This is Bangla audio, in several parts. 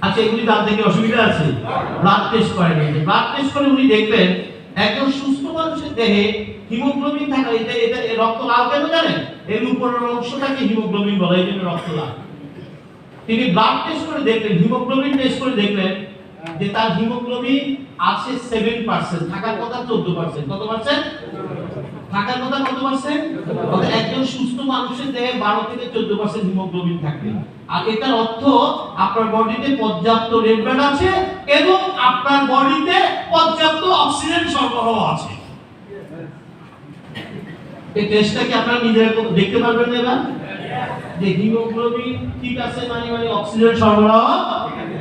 আচ্ছা, এগুলি জানতে কি অসুবিধা আছে? ব্লাড টেস্ট করেন। ব্লাড টেস্ট করে উনি দেখলেন একজন সুস্থ মানুষের দেহে হিমোগ্লোবিন থাকে। এটা রক্ত লাল কেন জানেন? এর উপরের অংশটাকে হিমোগ্লোবিন বলে, এই জন্য রক্ত লাল। তিনি ব্লাড টেস্ট করে দেখলেন, হিমোগ্লোবিন টেস্ট করে দেখলেন যে তার হিমোগ্লোবিন আছে 7%, থাকার কথা 14%। কত পার্সেন্ট থাকার কথা? কত পার্সেন্ট? একজন সুস্থ মানুষের দেহে 12 থেকে 14% হিমোগ্লোবিন থাকে। আর এটার অর্থ আপনার বডিতে পর্যাপ্ত রেড ব্লাড আছে এবং আপনার বডিতে পর্যাপ্ত অক্সিজেন সরবরাহ আছে। এই টেস্টটা কি আপনারা নিজেরা দেখতে পারবেন না? এবার যে হিমোগ্লোবিন ঠিক আছে, মানে অক্সিজেন সরবরাহ।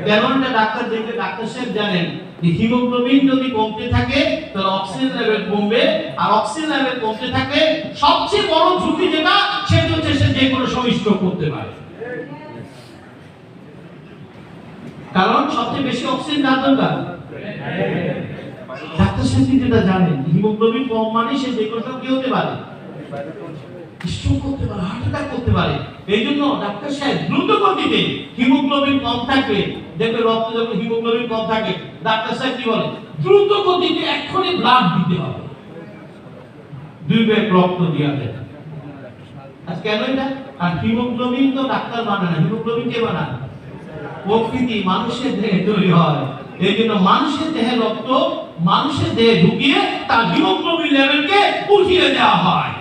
কেন এটা ডাক্তার দেখে ডাক্তার সাহেব জানেন যে হিমোগ্লোবিন যদি কমতে থাকে তাহলে অক্সিজেন লেভেল কমবে, আর অক্সিজেন লেভেল কমতে থাকে সবচেয়ে বড় ঝুঁকি যেটা, সেটা হচ্ছে সে যে কোনো সময় স্ট্রোক করতে পারে। কারণ সবচেয়ে বেশি অক্সিজেন না দরকার। ডাক্তার সাহেব যেটা জানেন হিমোগ্লোবিন কম মানে সে যে কোনো সময় কি হতে পারে, স্ট্রোক করতে পারে, হার্ট অ্যাটাক করতে পারে। এইজন্য ডাক্তার সাহেব দ্রুত গতিতে হিমোগ্লোবিন কম থাকবে, দেখবে রক্তে যখন হিমোগ্লোবিন কম থাকে ডাক্তার সাহেব কি বলে, দ্রুত গতিতে এক্ষুনি ব্লাড দিতে হবে, 2 ব্যাগ রক্ত দিয়ে দেয়। আজ কেন এটা? আর হিমোগ্লোবিন তো ডাক্তার বানায় না, হিমোগ্লোবিন কে বানায়? প্রকৃতি, মানুষের দেহে তৈরি হয়। এইজন্য মানুষের দেহে রক্ত মানুষের দেহে ঢুকিয়ে তার হিমোগ্লোবিন লেভেলকে উঠিয়ে দেওয়া হয়।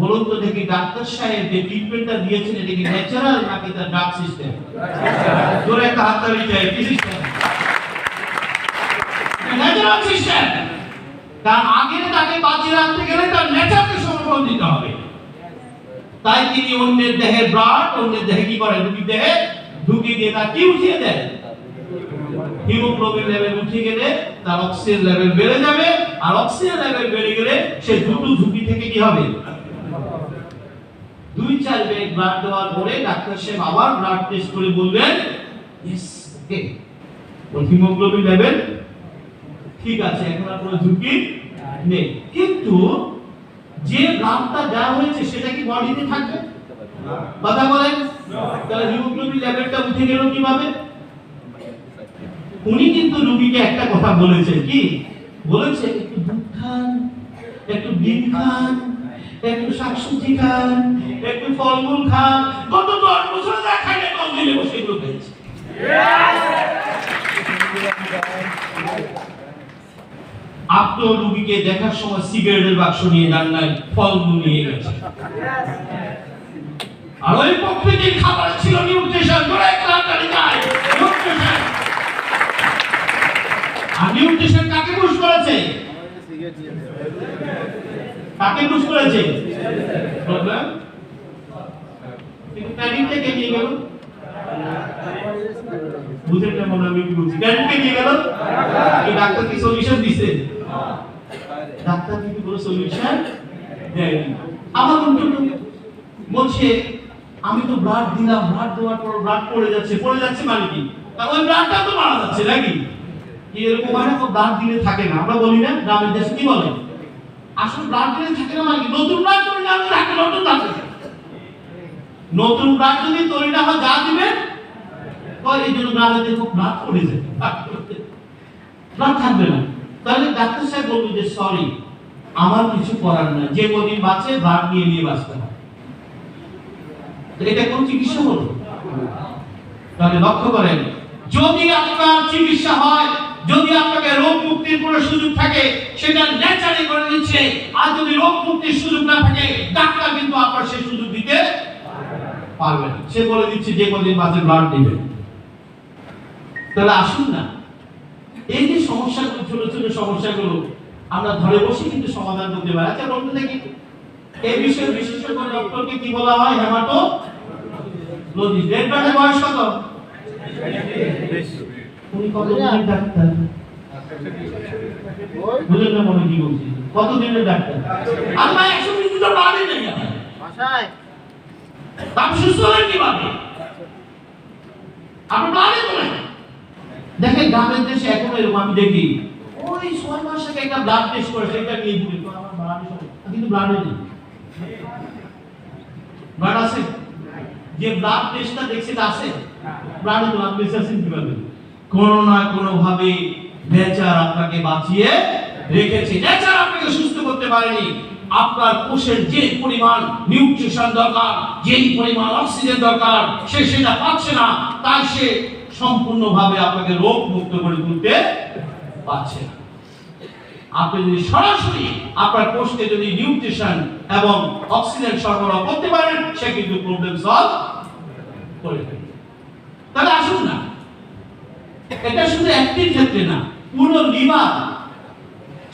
বলুন তো দেখি ডাক্তার সাহেব যে ট্রিটমেন্টটা দিয়েছেন এটা কি ন্যাচারাল নাকি তার ড্রাগ সিস্টেম? জোরে একটা হাততালি চাই। কি সিস্টেম? Natural system. তার আগে তাকে বাঁচিয়ে রাখতে গেলে তার নেচারকে সমর্থন দিতে হবে। তাই তিনি অন্যের দেহে ব্লাড, অন্যের দেহে কি করে, রোগীর দেহে ঢুকিয়ে দিয়ে তার কি উঠিয়ে দেয়, হিমোগ্লোবিন লেভেল উঠে গেলে তার অক্সিজেন লেভেল বেড়ে যাবে, আর অক্সিজেন লেভেল বেড়ে গেলে সে দ্রুত ঝুঁকি থেকে কি হবে, 2-4 ব্যাগ ব্লাড দেওয়ার পরে ডাক্তার সাহেব আবার ব্লাড টেস্ট করে বলবেন ইয়েস ওকে, ওর হিমোগ্লোবিন লেভেল ঠিক আছে, এখন আর কোনো ঝুঁকি নেই। কিন্তু যে ব্লাডটা দেওয়া হয়েছে সেটা কি বডিতে থাকবে? কথা বলেন। তাহলে হিমোগ্লোবিন লেভেলটা উঠে গেল কিভাবে? উনি কিন্তু রোগীকে একটা কথা বলেছেন, কি বলেছে? একটু দুধ খান, একটু ডিম খান, একটু শাকসবজি খান, একটু ফলমূল খান। গত 10 বছর যা খাইলে কম দিলে বসে গুলো খাইছে। আপনার রোগীকে দেখার সময় সিগারেটের বাক্স নিয়ে যান নাই, ফলমূল নিয়ে গেছে। আর ওই প্রকৃতির খাবার ছিল নিউট্রিশন, ধরে ক্লান্তারি যায় নিউট্রিশন। আর নিউট্রিশন কাকে পুশ করেছে? কাকে পুশ করেছে? প্রবলেম কিন্তু প্যানিকটা কে নিয়ে গেল? বুঝেন না মনে আমি কি বলছি? প্যানিকটা নিয়ে গেল। এই ডাক্তার কি সলিউশন দিছে? ডাক্তার কি কোনো সলিউশন দেয়নি। আমার উল্টো বলছে আমি তো ব্লাড দিলাম, ব্লাড দেওয়ার পর ব্লাড পড়ে যাচ্ছে মানে কি? কারণ ওই ব্লাডটা তো মারা যাচ্ছে নাকি? কি এরকম হয় না? তো ব্লাড দিলে থাকে না, আমরা বলি না গ্রামের দেশে কি বলে? আসলে ব্লাড দিলে থাকে না মানে কি? নতুন ব্লাড তৈরি না হলে থাকে, নতুন ব্লাড, নতুন ব্লাড যদি তৈরি না হয় যা দিবে কয়, এই জন্য ব্লাডে দেখো ব্লাড পড়ে যায়, ব্লাড থাকবে না। তাহলে ডাক্তার সাহেব বলবে যে সরি আমার কিছু করার নাই, যে কদিন বাঁচে ব্লাড নিয়ে বাঁচতে হয়। এটা কোন চিকিৎসা হলো? তাহলে লক্ষ্য করেন, যদি আপনার চিকিৎসা হয়, যদি আপনাকে রোগ মুক্তির কোনো সুযোগ থাকে সেটা ন্যাচারালি করে দিচ্ছে। আর যদি রোগ মুক্তির সুযোগ না থাকে ডাক্তার কিন্তু আপনার সেই সুযোগ দিতে পারবে না। সে বলে দিচ্ছে যে কদিন বাঁচে ব্লাড দিবে। তাহলে আসুন না এই যে সমস্যাগুলো, ছোট ছোট সমস্যাগুলো আমরা ধরে বসে কিন্তু সমাধান করতে পারি। আচ্ছা বলতে দেখি এই বিষয়ে বিশেষজ্ঞ ডক্টরকে কি বলা হয়? হেমাটোলজিস্ট। রেড ব্লাডের বয়স কত? উনি কত দিনের ডাক্তার? বুঝলেন না মনে কি বলছি? কত দিনের ডাক্তার? আমরা 120 দিন ব্লাডই নেই ভাষায়। আপনি সুস্থ হলেন কিভাবে? আপনি ব্লাডই তোলেন। দেখেন গ্রামের দেশে এখন এরকম আমি দেখি, ওই 6 মাস আগে একটা ব্লাড টেস্ট করে সেটা নিয়ে ঘুরে, তো আমার ব্লাডই সব, কিন্তু ব্লাডই নেই। ব্লাড আছে? যে ব্লাড টেস্টটা দেখছে আছে, প্রাণী তো আপনি আছেন কিভাবে? কোনো না কোনো ভাবে নেচার আপনাকে বাঁচিয়ে রেখেছে, নেচার আপনাকে সুস্থ করতে পারেনি। আপনার কোষের যে পরিমাণ নিউট্রিশন দরকার, যেই পরিমাণ অক্সিজেন দরকার, সে সেটা পাচ্ছে না, তাই সে সম্পূর্ণভাবে আপনাকে রোগ মুক্ত করে তুলতে পারছে না। আপনি যদি সরাসরি আপনার কোষকে যদি নিউট্রিশন এবং অক্সিজেন সরবরাহ করতে পারেন, সে কিন্তু প্রবলেম সলভ করে দেবে। তাহলে আসুন না, এটা শুধু একটির ক্ষেত্রে না, পুরো লিভার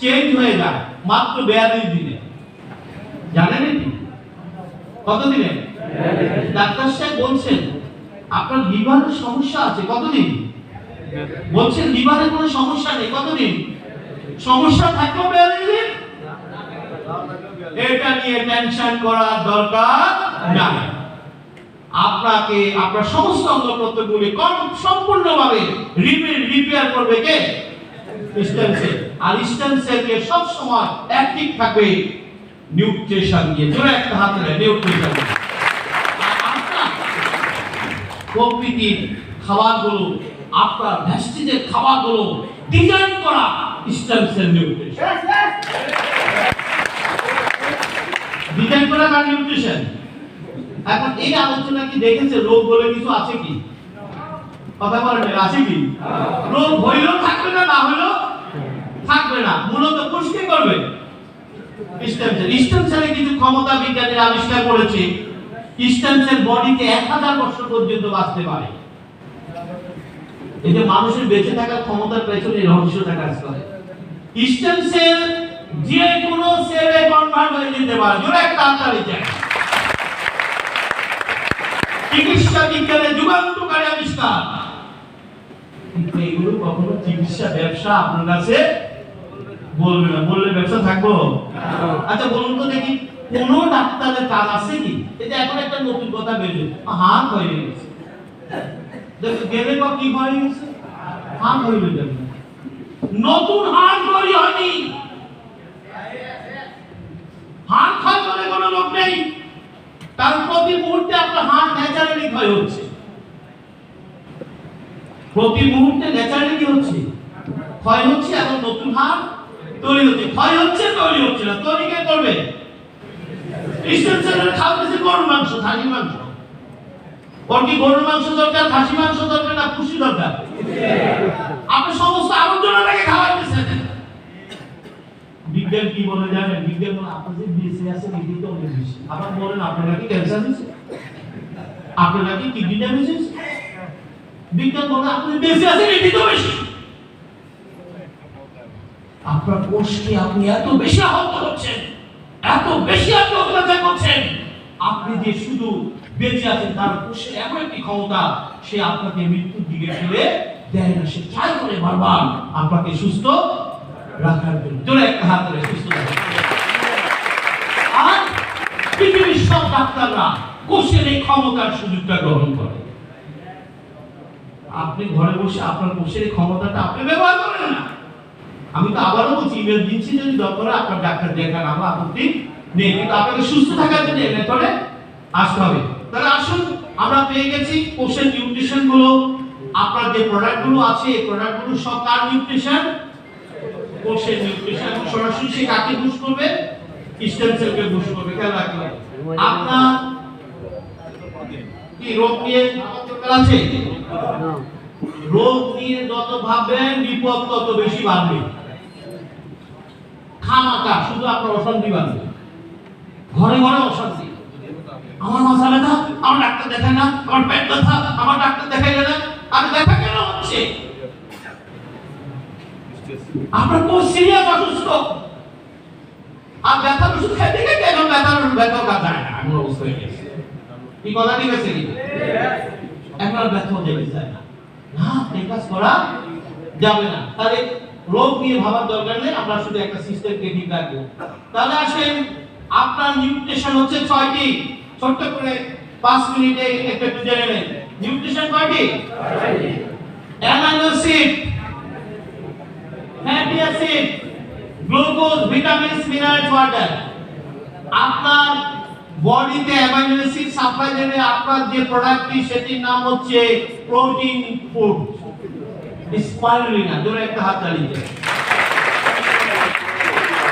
চেঞ্জ হয়ে যায় মাত্র 42 দিনে। জানেন কি কত দিনে? ডাক্তার সাহেব বলছেন আপনার লিভারের সমস্যা আছে, কতদিন? বলছেন লিভারে কোনো সমস্যা নেই, কতদিন? সমস্যা থাকলেও 42 দিন। এটা নিয়ে টেনশন করার দরকার নাই। আপনাকে আপনার সমস্ত অঙ্গ প্রত্যঙ্গগুলি সম্পূর্ণভাবে রিপেয়ার করবে কে? Stem cell. আর স্টেম সেলকে সব সময় অ্যাক্টিভ থাকবে নিউট্রিশন দিয়ে। জোরে একটা হাত দেন, নিউট্রিশন। আপনার প্রকৃতির খাবারগুলো, আপনার ভ্যাস্টিজের খাবারগুলো ডিজাইন করা স্টেম সেল নিউট্রিশন। ডিজাইন করা কার নিউট্রিশন? এখন এই আলোচনা কি দেখেছে রোগ বলে কিছু আছে কি? কথা বলেন, আছে কি? রোগ হইলেও থাকবে না, না হইলেও থাকবে না। মূলত পুষ্টি করবে স্টেম সেল। স্টেম সেলে কিছু ক্ষমতা বিজ্ঞানীরা আবিষ্কার করেছে। স্টেম সেল বডিতে 1000 বছর পর্যন্ত বাঁচতে পারে। এই যে মানুষের বেঁচে থাকার ক্ষমতার পেছনে রহস্যটা কাজ করে। স্টেম সেল যে কোনো সেলে কনভার্ট হয়ে যেতে পারে। জোরে একটা হাততালি চাই। চিকিৎসা বিজ্ঞানের যুগান্তকারী আবিষ্কার। কিন্তু এগুলো কখনো চিকিৎসা ব্যবসা আপনার কাছে বলবে না। বললে ব্যবসা থাকবো? আচ্ছা বলুন তো দেখি, কোন ডাক্তারের কাজ আছে কি? এটা এখন একটা নতুন কথা বেরিয়ে, হাত হয়ে গেছে। গেলে বা কি হয়ে গেছে? হাত হয়ে যাবে। নতুন হাত তৈরি হয়নি। হাত ক্ষয় করে কোনো লোক নেই। তার প্রতি মুহূর্তে আপনার হাত ন্যাচারালি ক্ষয় হচ্ছে। প্রতি মুহূর্তে ন্যাচারালি কি হচ্ছে? ক্ষয় হচ্ছে। এবং নতুন হাত তৈরি হচ্ছে। ক্ষয় হচ্ছে, তৈরি হচ্ছে না। তৈরি কে করবে? স্টেম সেলের খাওয়াতেছে গরুর মাংস, খাসির মাংস। ওর কি গরুর মাংস দরকার, খাসি মাংস দরকার, না পুষ্টি দরকার? আপনি সমস্ত আবর্জনাটাকে খাওয়াইতেছেন। বিজ্ঞান কি বলে জানেন? বিজ্ঞান বলে আপনার যে বেঁচে আছে এটি তো অনেক বেশি। আবার বলেন আপনার নাকি ক্যান্সার হয়েছে, আপনার নাকি কিডনি ড্যামেজ হয়েছে। বিজ্ঞান বলে আপনি বেঁচে আছেন এটি তো বেশি। আপনার কোষকে আপনি এত বেশি আহত করছেন, এত বেশি আপনি অত্যাচার করছেন। আপনি যে শুধু বেঁচে আছেন, তার কোষের এমন একটি ক্ষমতা, সে আপনাকে মৃত্যুর দিকে ফেলে দেয় না। সে ট্রাই করে বারবার আপনাকে সুস্থ রাখার জন্য। জোরে একটা হাত ধরে সুস্থ রাখার। আর পৃথিবীর সব ডাক্তাররা কোষের এই ক্ষমতার সুযোগটা গ্রহণ করে। আপনি ঘরে বসে আপনার কোষের এই ক্ষমতাটা আপনি ব্যবহার করেন না। আমি তো আবারও বলছি, ইমার্জেন্সি যদি দরকার হয় আপনার ডাক্তার দেখান, আমার আপত্তি নেই। কিন্তু আপনাকে সুস্থ থাকার জন্য এই মেথডে আসতে হবে। তাহলে আসুন, আমরা পেয়ে গেছি কোষের নিউট্রিশন গুলো। আপনার যে প্রোডাক্ট গুলো আছে, এই প্রোডাক্ট গুলো সব কার নিউট্রিশন? কোষের নিউট্রিশন। এবং সরাসরি সে কাকে বুস্ট করবে? স্টেম সেলকে বুস্ট করবে। খেয়াল রাখবেন। আপনার কি রোগ নিয়ে দরকার আছে? রোগ নিয়ে যত ভাববেন বিপদ তত বেশি বাড়বে। খামাকা শুধু আপনার অশান্তি বাড়বে। ঘরে ঘরে অশান্তি। আমার মাথা ব্যথা, আমার ডাক্তার দেখায় না। আমার পেট ব্যথা, আমার ডাক্তার দেখাইলে না। আর ব্যথা কেন হচ্ছে? আপনার কোন সিরিয়াস অসুস্থ। আর ব্যথার ওষুধ খেতে খেতে এখন ব্যথা কাজ যায় না, এমন অবস্থা হয়ে গেছে। কি কথা ঠিক আছে কি? এখন আর ব্যথা যেতে চায় না। না, এই কাজ করা যাবে না। তাহলে রোগ নিয়ে ভাবার দরকার নেই, আমরা শুধু একটা সিস্টেমকে ঠিক রাখবো। তাহলে আসেন, আপনার নিউট্রিশন হচ্ছে 6টি। ছোট্ট করে 5 মিনিটে একটু জেনে নেন। নিউট্রিশন কয়টি? 6টি। Amino acid, fatty acid, glucose, vitamins, minerals, water. আপনার বডিতে অ্যামাইনো অ্যাসিড সাপ্লাই দেবে আপনার যে প্রোডাক্টটি, সেটির নাম হচ্ছে প্রোটিন ফুড। স্পাইরুলিনা। জোরে একটা হাত তালি দেন।